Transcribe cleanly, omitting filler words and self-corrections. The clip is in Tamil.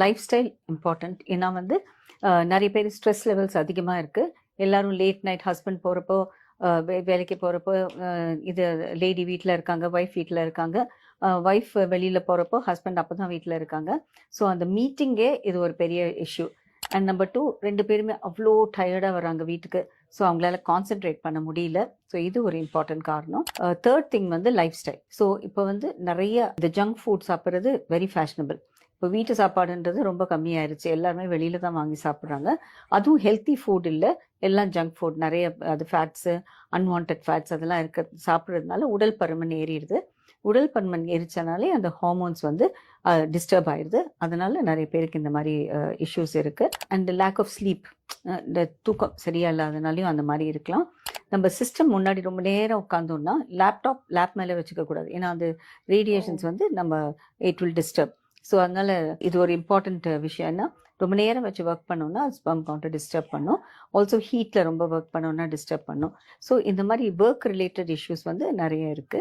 Life style important. ஏன்னா வந்து நிறைய பேர் ஸ்ட்ரெஸ் லெவல்ஸ் அதிகமாக இருக்குது. எல்லாரும் லேட் நைட் ஹஸ்பண்ட் போகிறப்போ வேலைக்கு போகிறப்போ இது லேடி வீட்டில் இருக்காங்க, ஒய்ஃப் வீட்டில் இருக்காங்க, ஒய்ஃப் வெளியில் போகிறப்போ ஹஸ்பண்ட் அப்போ தான் வீட்டில் இருக்காங்க. ஸோ அந்த மீட்டிங்கே இது ஒரு பெரிய இஷ்யூ. அண்ட் நம்பர் 2, 2 பேருமே அவ்வளோ டயர்டாக வராங்க வீட்டுக்கு. ஸோ அவங்களால கான்சென்ட்ரேட் பண்ண முடியல. ஸோ இது ஒரு இம்பார்ட்டன்ட் காரணம். தேர்ட் திங் வந்து லைஃப் ஸ்டைல். ஸோ இப்போ வந்து நிறைய இந்த ஜங்க் ஃபுட் சாப்பிட்றது வெரி ஃபேஷனபிள். இப்போ வீட்டு சாப்பாடுன்றது ரொம்ப கம்மியாயிருச்சு. எல்லாருமே வெளியில தான் வாங்கி சாப்பிட்றாங்க. அதுவும் ஹெல்த்தி ஃபுட் இல்லை, எல்லாம் ஜங்க் ஃபுட். நிறைய அது ஃபேட்ஸு, அன்வான்ட் ஃபேட்ஸ் அதெல்லாம் சாப்பிட்றதுனால உடல் பருமன் ஏறிடுது. உடல் பருமன் எரிச்சனாலே அந்த ஹார்மோன்ஸ் வந்து டிஸ்டர்ப் ஆயிடுது. அதனால நிறைய பேருக்கு இந்த மாதிரி இஷ்யூஸ் இருக்குது. அண்ட் லேக் ஆஃப் ஸ்லீப், இந்த தூக்கம் சரியா இல்லாதனாலையும் அந்த மாதிரி இருக்கலாம். நம்ம சிஸ்டம் முன்னாடி ரொம்ப நேரம் உட்காந்தோம்னா லேப் மேலே வச்சுக்க கூடாது. ஏன்னா அந்த ரேடியேஷன்ஸ் வந்து இட் வில் டிஸ்டர்ப். ஸோ அதனால இது ஒரு இம்பார்ட்டண்ட் விஷயம்னா, ரொம்ப நேரம் வச்சு ஒர்க் பண்ணோம்னா ஸ்பெர்ம் கவுண்ட்டை டிஸ்டர்ப் பண்ணும். ஆல்சோ ஹீட்டில் ரொம்ப ஒர்க் பண்ணோம்னா டிஸ்டர்ப் பண்ணும். ஸோ இந்த மாதிரி ஒர்க் ரிலேட்டட் இஷ்யூஸ் வந்து நிறைய இருக்குது.